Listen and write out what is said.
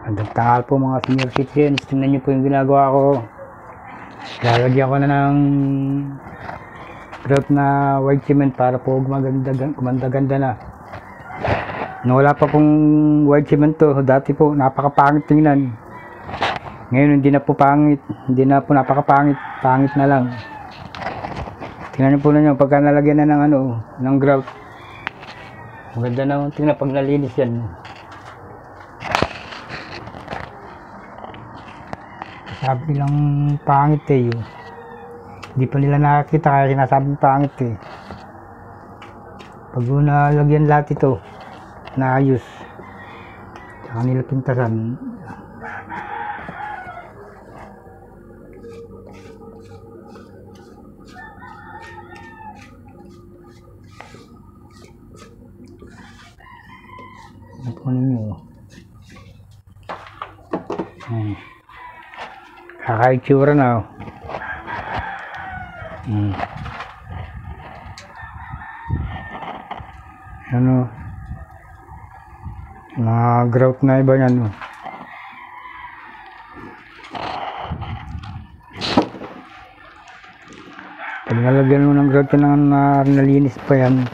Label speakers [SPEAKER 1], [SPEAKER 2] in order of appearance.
[SPEAKER 1] Magandang tanghal po mga senior citizens. Tingnan nyo po yung ginagawa ko. Lalagyan ko na ng grout na white cement para po gumanda-ganda na. Wala pa pong white cement to. Dati po napakapangit tingnan. Ngayon hindi na po pangit. Hindi na po napakapangit. Pangit na lang. Tingnan nyo po na nyo. Pagka nalagyan na ng grout. Maganda na tingnan pag nalinis yan. Sabi nilang pangit eh. Hindi pa nila nakakita kaya sinasabing pangit eh. Pag nalagyan lahat ito, naayos. Saka nila pintasan. Ito ninyo. Kakaitsura na oh. Ano mga grout na iba yan oh. Pag nalagyan mo ng grout yan nalinis pa yan.